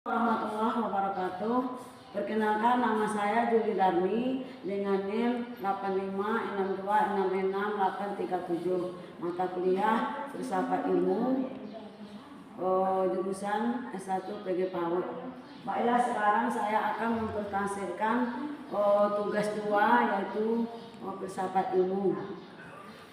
Warahmatullahi wabarakatuh. Perkenalkan, nama saya Juli Darmi dengan NIM 8526266837. Mata kuliah Filsafat Ilmu, jurusan S1 PG PAUD. Baiklah, sekarang saya akan mempresentasikan tugas 2, yaitu Filsafat Ilmu.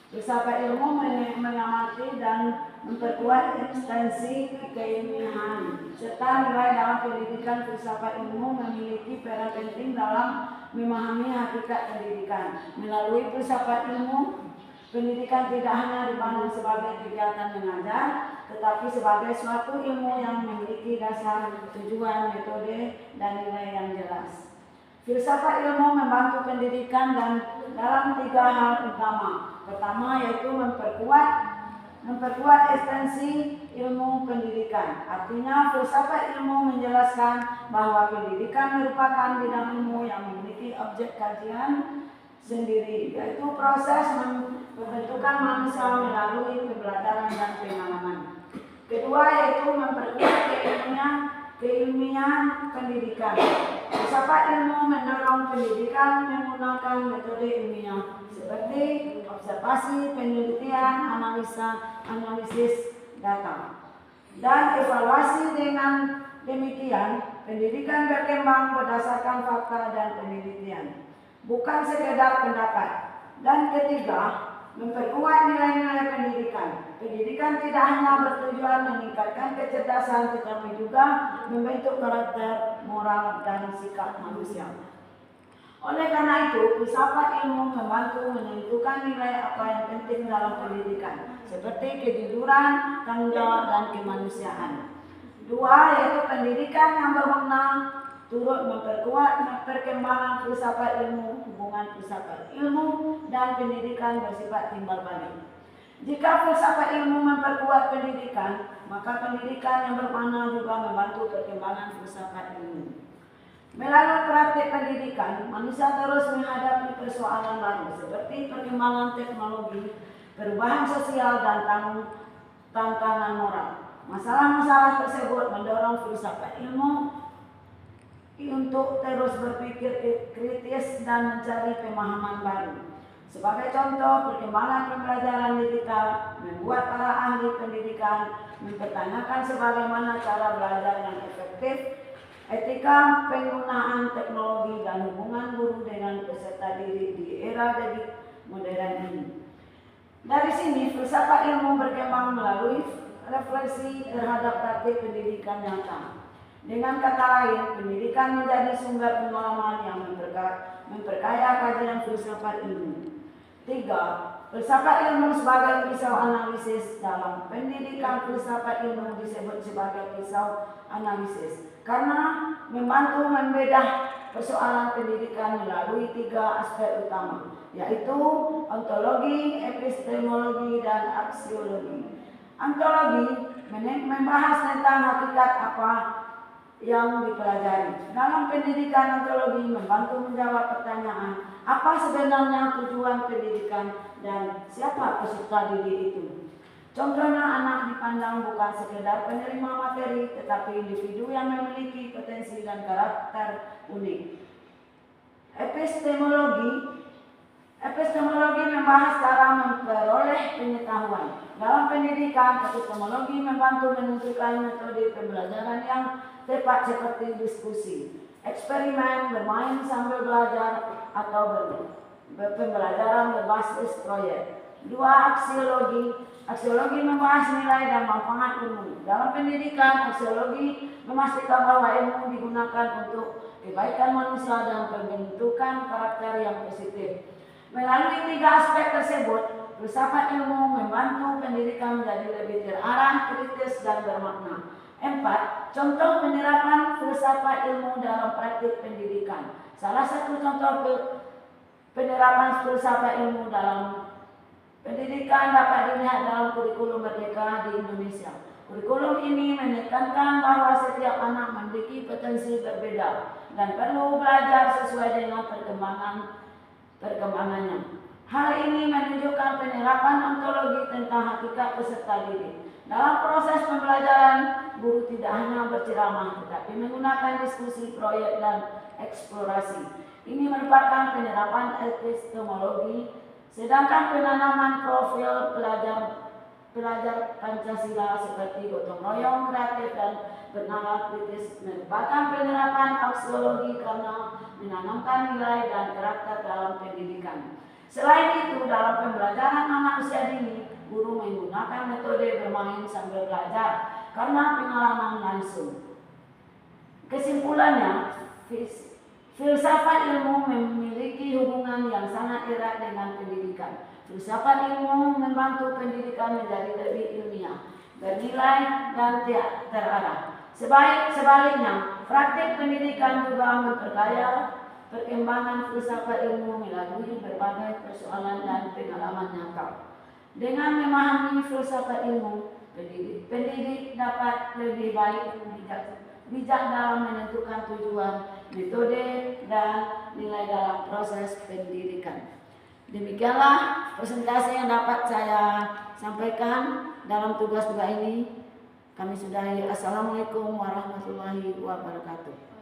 Filsafat ilmu mengamati dan memperkuat eksistensi keilmiahan serta nilai dalam pendidikan. Filsafat ilmu memiliki peran penting dalam memahami hakikat pendidikan. Melalui filsafat ilmu, pendidikan tidak hanya dipandang sebagai kegiatan mengajar, tetapi sebagai suatu ilmu yang memiliki dasar, tujuan, metode, dan nilai yang jelas. Filsafat ilmu membantu pendidikan dan dalam 3 hal utama. Pertama, yaitu memperkuat eksistensi ilmu pendidikan. Artinya, filsafat ilmu menjelaskan bahwa pendidikan merupakan bidang ilmu yang memiliki objek kajian sendiri, yaitu proses pembentukan manusia melalui pembelajaran dan pengalaman. Kedua, yaitu memperkuat keilmiahan pendidikan. Filsafat ilmu mendorong pendidikan menggunakan metode ilmiah seperti observasi, penelitian, analisis data, dan evaluasi. Dengan demikian, pendidikan berkembang berdasarkan fakta dan penelitian, bukan sekedar pendapat. Dan ketiga, memperkuat nilai-nilai pendidikan. Pendidikan tidak hanya bertujuan meningkatkan kecerdasan, tetapi juga membentuk karakter, moral, dan sikap manusia. Oleh karena itu, filsafat ilmu membantu menentukan nilai apa yang penting dalam pendidikan, seperti kejujuran, tanggung jawab, dan kemanusiaan. 2, yaitu pendidikan yang bermakna turut memperkuat perkembangan filsafat ilmu. Hubungan filsafat ilmu dan pendidikan bersifat timbal balik. Jika filsafat ilmu memperkuat pendidikan, maka pendidikan yang bermakna juga membantu perkembangan filsafat ilmu. Melalui praktik pendidikan, manusia terus menghadapi persoalan baru seperti perkembangan teknologi, perubahan sosial, dan tantangan moral. Masalah-masalah tersebut mendorong filsafat ilmu untuk terus berpikir kritis dan mencari pemahaman baru. Sebagai contoh, perkembangan pembelajaran digital membuat para ahli pendidikan mempertanyakan sebagaimana cara belajar yang efektif, etika penggunaan teknologi, dan hubungan guru dengan peserta didik di era modern ini. Dari sini, filsafat ilmu berkembang melalui refleksi terhadap praktik pendidikan nyata. Dengan kata lain, pendidikan menjadi sumber pengalaman yang memperkaya kajian filsafat ilmu. 3. Filsafat ilmu sebagai pisau analisis. Dalam pendidikan, filsafat ilmu disebut sebagai pisau analisis karena membantu membedah persoalan pendidikan melalui 3 aspek utama, yaitu ontologi, epistemologi, dan aksiologi. Ontologi membahas tentang hakikat apa yang dipelajari. Dalam pendidikan, ontologi membantu menjawab pertanyaan apa sebenarnya tujuan pendidikan dan siapa peserta didik itu. Contohnya, anak dipandang bukan sekedar penerima materi, tetapi individu yang memiliki potensi dan karakter unik. Epistemologi membahas cara memperoleh pengetahuan. Dalam pendidikan, epistemologi membantu menentukan metode pembelajaran yang tepat seperti diskusi, eksperimen, bermain sambil belajar, atau pembelajaran berbasis proyek. 2. Aksiologi membahas nilai dan manfaat ilmu. Dalam pendidikan, aksiologi memastikan bahwa ilmu digunakan untuk kebaikan manusia dan pembentukan karakter yang positif. Melalui 3 aspek tersebut, filsafat ilmu membantu pendidikan menjadi lebih terarah, kritis, dan bermakna. 4. Contoh penerapan filsafat ilmu dalam praktik pendidikan. Salah satu contoh penerapan filsafat ilmu dalam pendidikan dapat dilihat dalam kurikulum Merdeka di Indonesia. Kurikulum ini menekankan bahwa setiap anak memiliki potensi berbeda dan perlu belajar sesuai dengan perkembangannya. Hal ini menunjukkan penerapan ontologi tentang hakikat peserta didik. Dalam proses pembelajaran, guru tidak hanya berceramah, tetapi menggunakan diskusi, proyek, dan eksplorasi. Ini merupakan penyerapan epistemologi, sedangkan penanaman profil pelajar Pancasila seperti gotong royong, kreatif, dan bernalar kritis merupakan penerapan aksiologi karena menanamkan nilai dan karakter dalam pendidikan. Selain itu, dalam pembelajaran anak usia dini, guru menggunakan metode bermain sambil belajar karena pengalaman langsung. Kesimpulannya, filsafat ilmu memiliki hubungan yang sangat erat dengan pendidikan. Filsafat ilmu membantu pendidikan menjadi lebih ilmiah, bernilai, dan terarah. Sebaliknya, praktik pendidikan juga memperdaya perkembangan filsafat ilmu melalui berbagai persoalan dan pengalaman nyata. Dengan memahami filsafat ilmu, pendidik dapat lebih baik bijak dalam menentukan tujuan, metode, dan nilai dalam proses pendidikan. Demikianlah presentasi yang dapat saya sampaikan dalam tugas-tugas ini. Kami sudahi. Assalamualaikum warahmatullahi wabarakatuh.